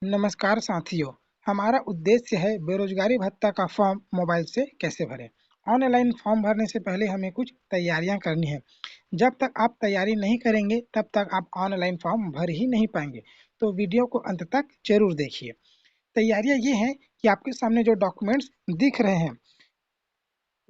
नमस्कार साथियों, हमारा उद्देश्य है बेरोजगारी भत्ता का फॉर्म मोबाइल से कैसे भरें। ऑनलाइन फॉर्म भरने से पहले हमें कुछ तैयारियां करनी है। जब तक आप तैयारी नहीं करेंगे तब तक आप ऑनलाइन फॉर्म भर ही नहीं पाएंगे। तो वीडियो को अंत तक जरूर देखिए। तैयारियां ये हैं कि आपके सामने जो डॉक्यूमेंट्स दिख रहे हैं,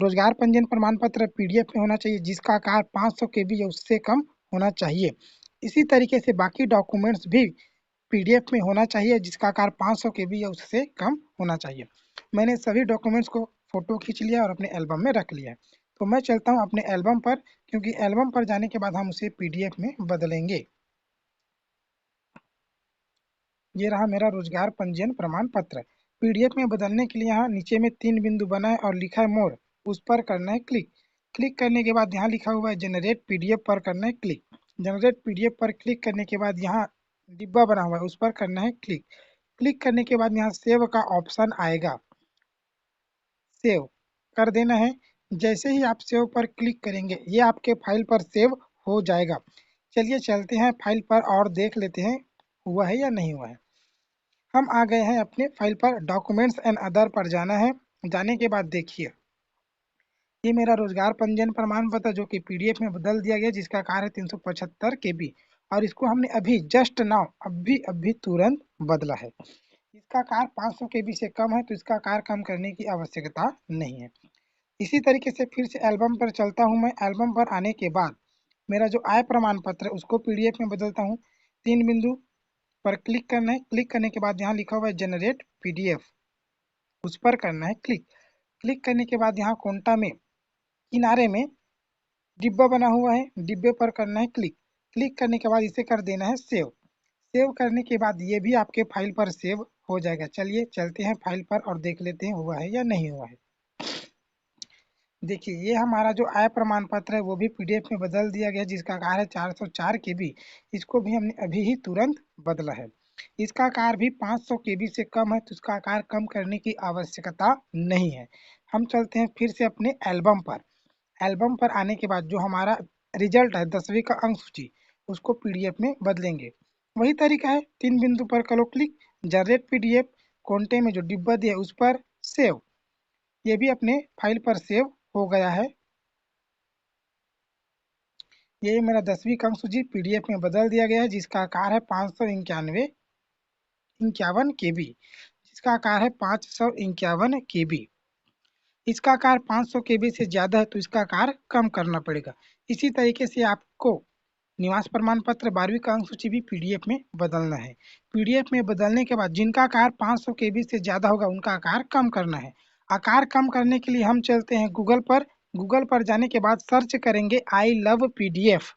रोजगार पंजीयन प्रमाण पत्र पीडीएफ में होना चाहिए जिसका आकार 500 केबी या उससे कम होना चाहिए। इसी तरीके से बाकी डॉक्यूमेंट्स भी पीडीएफ में होना चाहिए जिसका आकार 500 केबी या उससे कम होना चाहिए। मैंने सभी डॉक्यूमेंट्स को फोटो खींच लिया और अपने एल्बम में रख लिया है। तो मैं चलता हूँ अपने एल्बम पर, क्योंकि एल्बम पर जाने के बाद हम उसे पीडीएफ में बदलेंगे। ये रहा मेरा रोजगार पंजीयन प्रमाण पत्र। पीडीएफ में बदलने के लिए यहाँ नीचे में 3 बिंदु बना है और लिखा है मोर, उस पर करना है क्लिक। क्लिक करने के बाद यहाँ लिखा हुआ है जनरेट पीडीएफ पर करना है क्लिक। जनरेट पीडीएफ पर क्लिक करने के बाद यहाँ डिब्बा बना हुआ है उस पर करना है क्लिक। क्लिक करने के बाद यहाँ सेव का ऑप्शन आएगा, सेव कर देना है। जैसे ही आप सेव पर क्लिक करेंगे ये आपके फाइल पर सेव हो जाएगा। चलिए चलते हैं फाइल पर और देख लेते हैं हुआ है या नहीं हुआ है। हम आ गए हैं अपने फाइल पर, डॉक्यूमेंट्स एंड अदर पर जाना है। जाने के बाद देखिए, ये मेरा रोजगार पंजीयन प्रमाण पत्र जो कि पीडीएफ में बदल दिया गया जिसका आकार है 375 केबी, और इसको हमने अभी जस्ट नाउ अभी अभी तुरंत बदला है। इसका आकार 500 केबी से कम है तो इसका आकार कम करने की आवश्यकता नहीं है। इसी तरीके से फिर से एल्बम पर चलता हूँ। मैं एल्बम पर आने के बाद मेरा जो आय प्रमाण पत्र है उसको पीडीएफ में बदलता हूँ। 3 बिंदु पर क्लिक करना है। क्लिक करने के बाद यहाँ लिखा हुआ है जनरेट पीडीएफ, उस पर करना है क्लिक। क्लिक करने के बाद यहाँ कोंटा में किनारे में डिब्बा बना हुआ है, डिब्बे पर करना है क्लिक। क्लिक करने के बाद इसे कर देना है सेव। सेव करने के बाद ये भी आपके फाइल पर सेव हो जाएगा। चलिए चलते हैं फाइल पर और देख लेते हैं हुआ है या नहीं हुआ है। देखिए, ये हमारा जो आय प्रमाण पत्र है वो भी पीडीएफ में बदल दिया गया जिसका आकार है 404 केबी। इसको भी हमने अभी ही तुरंत बदला है। इसका आकार भी 500 केबी से कम है तो इसका आकार कम करने की आवश्यकता नहीं है। हम चलते हैं फिर से अपने एल्बम पर। एल्बम पर आने के बाद जो हमारा रिजल्ट है 10वीं का अंक सूची, उसको पीडीएफ में बदलेंगे। वही तरीका है, 3 बिंदु पर करो क्लिक, जनरेट पीडीएफ, कोंटे में जो डिब्बा दिया है उस पर सेव। ये भी अपने फाइल पर सेव हो गया है। ये मेरा 10वीं का अंक सूची पीडीएफ में बदल दिया गया है जिसका आकार है 551 केबी, जिसका आकार है 551 केबी। इसका आकार 500 केबी से ज़्यादा है तो इसका आकार कम करना पड़ेगा। इसी तरीके से आपको निवास प्रमाण पत्र 12वीं का अंक सूची भी पीडीएफ में बदलना है। पीडीएफ में बदलने के बाद जिनका आकार 500 केबी से ज़्यादा होगा उनका आकार कम करना है। आकार कम करने के लिए हम चलते हैं गूगल पर। गूगल पर जाने के बाद सर्च करेंगे आई लव पीडीएफ।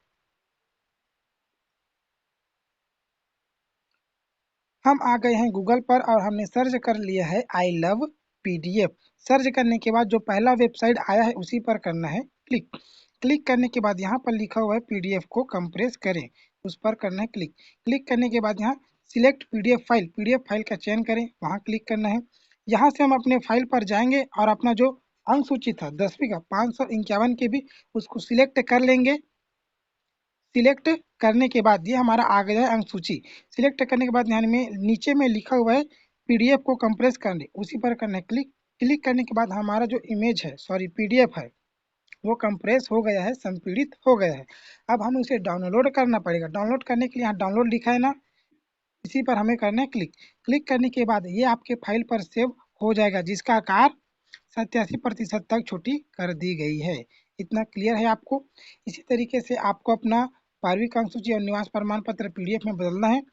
हम आ गए हैं गूगल पर और हमने सर्च कर लिया है आई लव पीडीएफ। सर्च करने के बाद जो पहला वेबसाइट आया है उसी पर करना है क्लिक। क्लिक करने के बाद यहाँ पर लिखा हुआ है पीडीएफ को कंप्रेस करें, उस पर करना है क्लिक। क्लिक करने के बाद यहाँ सिलेक्ट पीडीएफ फाइल का चयन करें, वहाँ क्लिक करना है। यहाँ से हम अपने फाइल पर जाएंगे और अपना जो अंक सूची था 10वीं का 551 के भी उसको सिलेक्ट कर लेंगे। सिलेक्ट करने के बाद ये हमारा आ गया है अंक सूची। सिलेक्ट करने के बाद यहाँ में नीचे में लिखा हुआ है पीडीएफ को कंप्रेस करने, उसी पर करना है क्लिक। क्लिक करने के बाद हमारा जो इमेज है सॉरी पीडीएफ है वो कंप्रेस हो गया है, संपीड़ित हो गया है। अब हमें उसे डाउनलोड करना पड़ेगा। डाउनलोड करने के लिए यहाँ डाउनलोड लिखा है ना, इसी पर हमें करना है क्लिक। क्लिक करने के बाद ये आपके फाइल पर सेव हो जाएगा जिसका आकार 87% तक छोटी कर दी गई है। इतना क्लियर है आपको। इसी तरीके से आपको अपना 12वीं का अंक सूची और निवास प्रमाण पत्र पीडीएफ में बदलना है।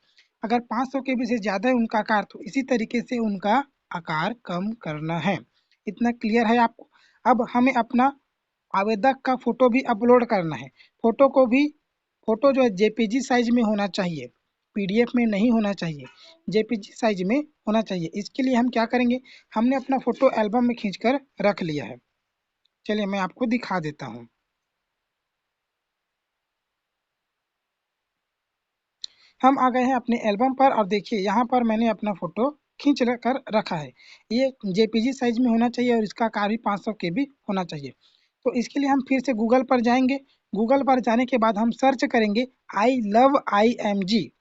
अगर 500 के भी से ज़्यादा है उनका आकार तो इसी तरीके से उनका आकार कम करना है। इतना क्लियर है आपको। अब हमें अपना आवेदक का फोटो भी अपलोड करना है। फोटो को भी, फोटो जो है जेपीजी साइज में होना चाहिए, पीडीएफ में नहीं होना चाहिए, जेपीजी साइज में होना चाहिए। इसके लिए हम क्या करेंगे, हमने अपना फोटो एल्बम में खींचकर रख लिया है। चलिए मैं आपको दिखा देता हूँ। हम आ गए हैं अपने एल्बम पर और देखिए यहाँ पर मैंने अपना फोटो खींच कर रखा है। ये जेपीजी साइज में होना चाहिए और इसका आकार भी 500 के भी होना चाहिए। तो इसके लिए हम फिर से गूगल पर जाएंगे। गूगल पर जाने के बाद हम सर्च करेंगे I love I M G.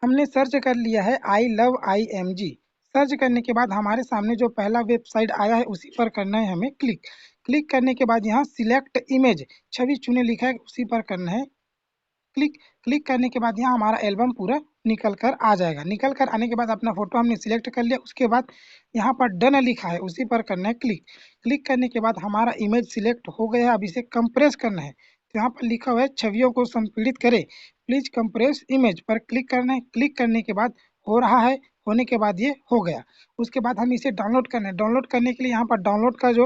हमने सर्च कर लिया है आई लव IMG। सर्च करने के बाद हमारे सामने जो पहला वेबसाइट आया है उसी पर करना है हमें क्लिक। क्लिक करने के बाद यहाँ सिलेक्ट इमेज, छवि चुने लिखा है, उसी पर करना है क्लिक। क्लिक करने के बाद यहाँ हमारा एल्बम पूरा निकल कर आ जाएगा। निकल कर आने के बाद अपना फोटो हमने सिलेक्ट कर लिया, उसके बाद यहाँ पर डन लिखा है उसी पर करना है क्लिक। क्लिक करने के बाद हमारा इमेज सिलेक्ट हो गया है, अब इसे कंप्रेस करना है। तो यहाँ पर लिखा हुआ है छवियों को संपीड़ित करे, प्लीज कंप्रेस इमेज पर क्लिक करना है। क्लिक करने के बाद हो रहा है, होने के बाद ये हो गया। उसके बाद हम इसे डाउनलोड करना है। डाउनलोड करने के लिए यहाँ पर डाउनलोड का जो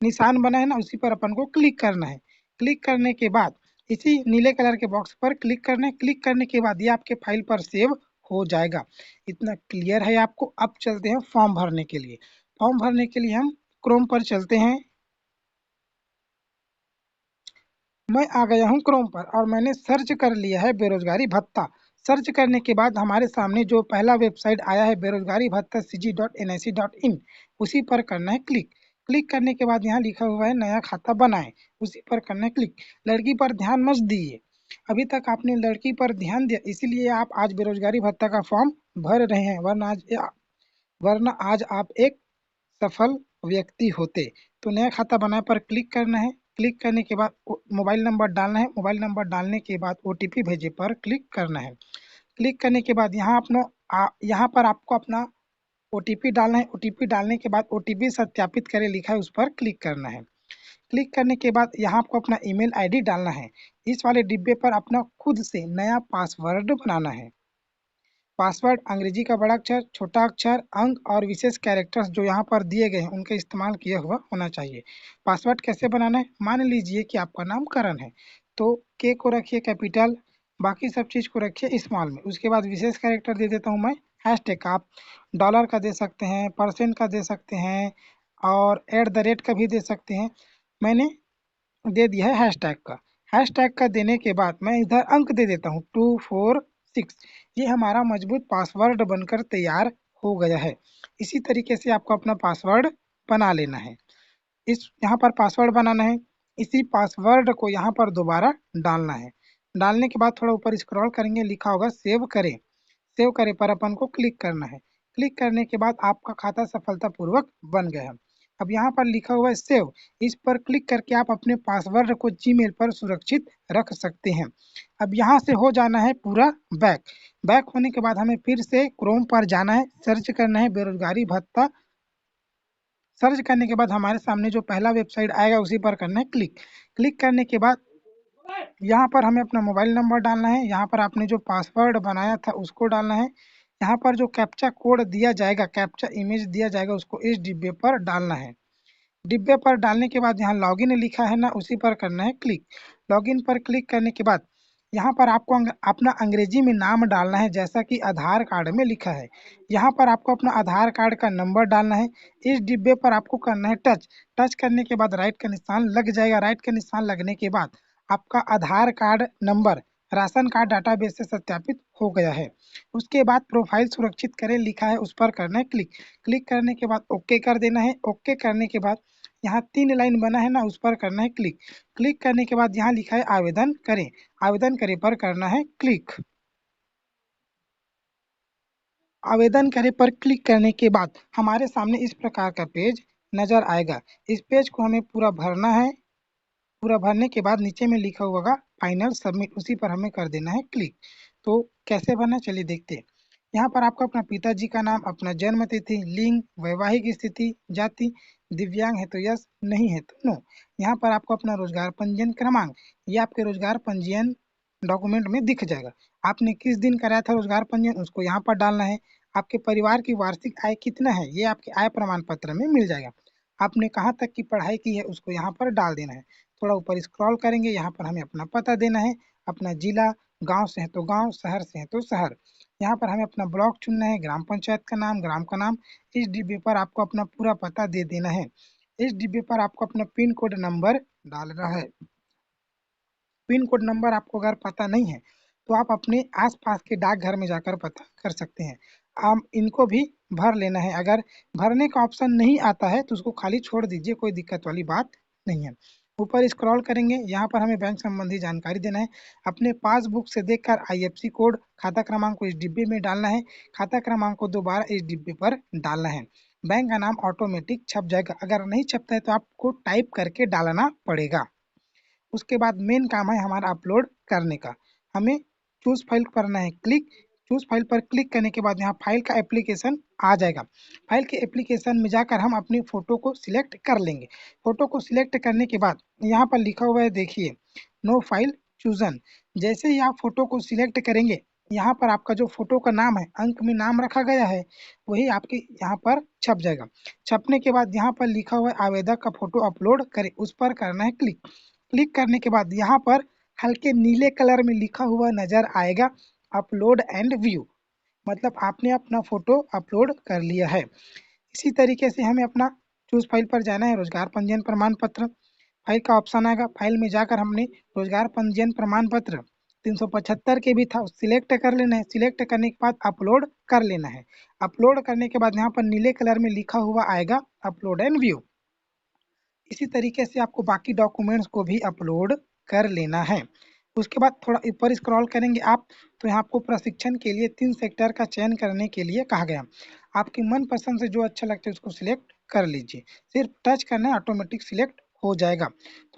निशान बना है ना उसी पर अपन को क्लिक करना है। क्लिक करने के बाद इसी नीले कलर के बॉक्स पर क्लिक करना है। क्लिक करने के बाद ये आपके फाइल पर सेव हो जाएगा। इतना क्लियर है आपको। अब चलते हैं फॉर्म भरने के लिए। फॉर्म भरने के लिए हम क्रोम पर चलते हैं। मैं आ गया हूँ क्रोम पर और मैंने सर्च कर लिया है बेरोजगारी भत्ता। सर्च करने के बाद हमारे सामने जो पहला वेबसाइट आया है बेरोजगारी भत्ता cg.nic.in, उसी पर करना है क्लिक। क्लिक करने के बाद यहाँ लिखा हुआ है नया खाता बनाएं, उसी पर करना है क्लिक। लड़की पर ध्यान मत दिए, अभी तक आपने लड़की पर ध्यान दिया इसीलिए आप आज बेरोजगारी भत्ता का फॉर्म भर रहे हैं, वरना आज आप एक सफल व्यक्ति होते। तो नया खाता बनाए पर क्लिक करना है। क्लिक करने के बाद मोबाइल नंबर डालना है। मोबाइल नंबर डालने के बाद OTP भेजे पर क्लिक करना है। क्लिक करने के बाद यहाँ पर आपको अपना OTP डालना है। OTP डालने के बाद OTP सत्यापित करें लिखा है, उस पर क्लिक करना है। क्लिक करने के बाद यहाँ आपको अपना ईमेल ID डालना है। इस वाले डिब्बे पर अपना खुद से नया पासवर्ड बनाना है। पासवर्ड अंग्रेजी का बड़ा अक्षर, छोटा अक्षर, अंक और विशेष कैरेक्टर्स जो यहाँ पर दिए गए हैं उनका इस्तेमाल किया हुआ होना चाहिए। पासवर्ड कैसे बनाना है, मान लीजिए कि आपका नाम करण है तो के को रखिए कैपिटल, बाकी सब चीज़ को रखिए स्मॉल में। उसके बाद विशेष कैरेक्टर दे देता हूँ मैं हैशटैग का। आप डॉलर का दे सकते हैं, परसेंट का दे सकते हैं और @ का भी दे सकते हैं। मैंने दे दिया है हैशटैग का। हैशटैग का देने के बाद मैं इधर अंक दे देता हूँ 246। ये हमारा मजबूत पासवर्ड बनकर तैयार हो गया है। इसी तरीके से आपको अपना पासवर्ड बना लेना है। इस यहाँ पर पासवर्ड बनाना है, इसी पासवर्ड को यहाँ पर दोबारा डालना है। डालने के बाद थोड़ा ऊपर स्क्रॉल करेंगे, लिखा होगा सेव करें। सेव करे पर अपन को क्लिक करना है। क्लिक करने के बाद आपका खाता सफलतापूर्वक बन गया है। अब यहाँ पर लिखा हुआ है सेव, इस पर क्लिक करके आप अपने पासवर्ड को जीमेल पर सुरक्षित रख सकते हैं। अब यहाँ से हो जाना है पूरा बैक। बैक होने के बाद हमें फिर से क्रोम पर जाना है, सर्च करना है बेरोजगारी भत्ता। सर्च करने के बाद हमारे सामने जो पहला वेबसाइट आएगा उसी पर करना है क्लिक। क्लिक करने के बाद यहाँ पर हमें अपना मोबाइल नंबर डालना है। यहाँ पर आपने जो पासवर्ड बनाया था उसको डालना है। यहाँ पर जो कैप्चा कोड दिया जाएगा, कैप्चा इमेज दिया जाएगा, उसको इस डिब्बे पर डालना है। डिब्बे पर डालने के बाद यहाँ लॉगिन लिखा है ना उसी पर करना है क्लिक। लॉगिन पर क्लिक करने के बाद यहाँ पर आपको अपना अंग्रेजी में नाम डालना है जैसा कि आधार कार्ड में लिखा है। यहाँ पर आपको अपना आधार कार्ड का नंबर डालना है। इस डिब्बे पर आपको करना है टच। टच करने के बाद राइट का निशान लग जाएगा। राइट का निशान लगने के बाद आपका Aadhaar card number ration card database से सत्यापित हो गया है। उसके बाद प्रोफाइल सुरक्षित करें लिखा है, उस पर करना है क्लिक। क्लिक करने के बाद ओके कर देना है। ओके करने के बाद यहाँ 3 लाइन बना है ना उस पर करना है क्लिक। क्लिक करने के बाद यहाँ लिखा है आवेदन करें। आवेदन करें पर करना है क्लिक। आवेदन करें पर क्लिक करने के बाद हमारे सामने इस प्रकार का पेज नजर आएगा। इस पेज को हमें पूरा भरना है। पूरा भरने के बाद नीचे में लिखा हुआ होगा फाइनल सबमिट, उसी पर हमें कर देना है क्लिक। तो कैसे भरना चलिए देखते हैं। यहाँ पर आपको अपना पिताजी का नाम, अपना जन्म तिथि, लिंग, वैवाहिक स्थिति, जाति, दिव्यांग है तो यस, नहीं है तो नो। यहाँ पर आपको अपना रोजगार पंजीयन क्रमांक, ये आपके रोजगार पंजीयन डॉक्यूमेंट में दिख जाएगा। आपने किस दिन कराया था रोजगार पंजीयन उसको यहाँ पर डालना है। आपके परिवार की वार्षिक आय कितना है ये आपके आय प्रमाण पत्र में मिल जाएगा। आपने कहाँ तक की पढ़ाई की है उसको यहाँ पर डाल देना है। थोड़ा ऊपर स्क्रॉल करेंगे, यहाँ पर हमें अपना पता देना है, अपना जिला, गांव से है तो गांव, शहर से है तो शहर। यहाँ पर हमें अपना ब्लॉक चुनना है, ग्राम पंचायत का नाम, ग्राम का नाम। इस डिब्बे पर आपको अपना पूरा पता दे देना है। इस डिब्बे पर आपको अपना पिन कोड नंबर डालना है। पिन कोड नंबर आपको अगर पता नहीं है तो आप अपने आसपास के डाकघर में जाकर पता कर सकते हैं। आप इनको भी भर लेना है। अगर भरने का ऑप्शन नहीं आता है तो उसको खाली छोड़ दीजिए, कोई दिक्कत वाली बात नहीं है। ऊपर स्क्रॉल करेंगे, यहाँ पर हमें बैंक संबंधी जानकारी देना है। अपने पासबुक से देखकर आईएफएससी कोड, खाता क्रमांक को इस डिब्बे में डालना है। खाता क्रमांक को दोबारा इस डिब्बे पर डालना है। बैंक का नाम ऑटोमेटिक छप जाएगा। अगर नहीं छपता है तो आपको टाइप करके डालना पड़ेगा। उसके बाद मेन काम है हमारा अपलोड करने का। हमें चूज फाइल करना है क्लिक। चूज फाइल पर क्लिक करने के बाद यहाँ फाइल का एप्लीकेशन आ जाएगा। फाइल के एप्लीकेशन में जाकर हम अपनी फोटो को सिलेक्ट कर लेंगे। फोटो को सिलेक्ट करने के बाद यहाँ पर लिखा हुआ है, देखिए, नो फाइल चूजन। जैसे ही आप फोटो को सिलेक्ट करेंगे, यहाँ पर आपका जो फोटो का नाम है, अंक में नाम रखा गया है, वही आपके यहाँ पर छप जाएगा। छपने के बाद यहाँ पर लिखा हुआ है आवेदक का फोटो अपलोड करें, उस पर करना है क्लिक। क्लिक करने के बाद यहाँ पर हल्के नीले कलर में लिखा हुआ नजर आएगा अपलोड एंड व्यू, मतलब आपने अपना फोटो अपलोड कर लिया है। इसी तरीके से हमें अपना चूज फाइल पर जाना है, रोजगार पंजीयन प्रमाण पत्र, फाइल का ऑप्शन आएगा। फाइल में जाकर हमने रोजगार पंजीयन प्रमाण पत्र 375 के भी था, सिलेक्ट कर लेना है। सिलेक्ट करने के बाद अपलोड कर लेना है। अपलोड करने के बाद यहाँ पर नीले कलर में लिखा हुआ आएगा अपलोड एंड व्यू। इसी तरीके से आपको बाकी डॉक्यूमेंट्स को भी अपलोड कर लेना है। उसके बाद थोड़ा ऊपर स्क्रॉल करेंगे आप, तो यहाँ आपको प्रशिक्षण के लिए 3 सेक्टर का चयन करने के लिए कहा गया। आपकी मनपसंद से जो अच्छा लगता है उसको सिलेक्ट कर लीजिए। सिर्फ टच करना है, ऑटोमेटिक सिलेक्ट हो जाएगा।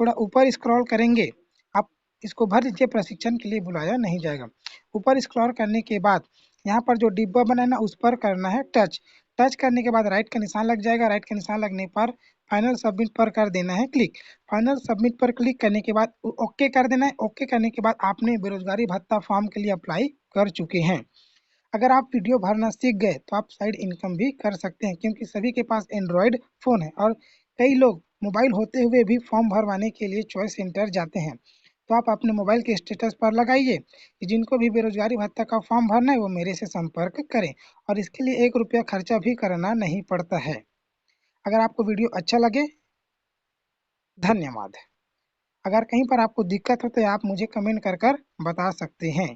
थोड़ा ऊपर स्क्रॉल करेंगे, आप इसको भर दीजिए, प्रशिक्षण के लिए बुलाया नहीं जाएगा। ऊपर स्क्रॉल करने के बाद यहाँ पर जो डिब्बा बना है ना, उस पर करना है टच। टच करने के बाद राइट का निशान लग जाएगा। राइट का निशान लगने पर फाइनल सबमिट पर कर देना है क्लिक। फाइनल सबमिट पर क्लिक करने के बाद ओके कर देना है। ओके करने के बाद आपने बेरोजगारी भत्ता फॉर्म के लिए अप्लाई कर चुके हैं। अगर आप वीडियो भरना सीख गए तो आप साइड इनकम भी कर सकते हैं, क्योंकि सभी के पास एंड्रॉयड फ़ोन है और कई लोग मोबाइल होते हुए भी फॉर्म भरवाने के लिए चॉइस सेंटर जाते हैं। तो आप अपने मोबाइल के स्टेटस पर लगाइए कि जिनको भी बेरोजगारी भत्ता का फॉर्म भरना है वो मेरे से संपर्क करें, और इसके लिए 1 रुपया खर्चा भी करना नहीं पड़ता है। अगर आपको वीडियो अच्छा लगे, धन्यवाद। अगर कहीं पर आपको दिक्कत हो तो आप मुझे कमेंट कर बता सकते हैं।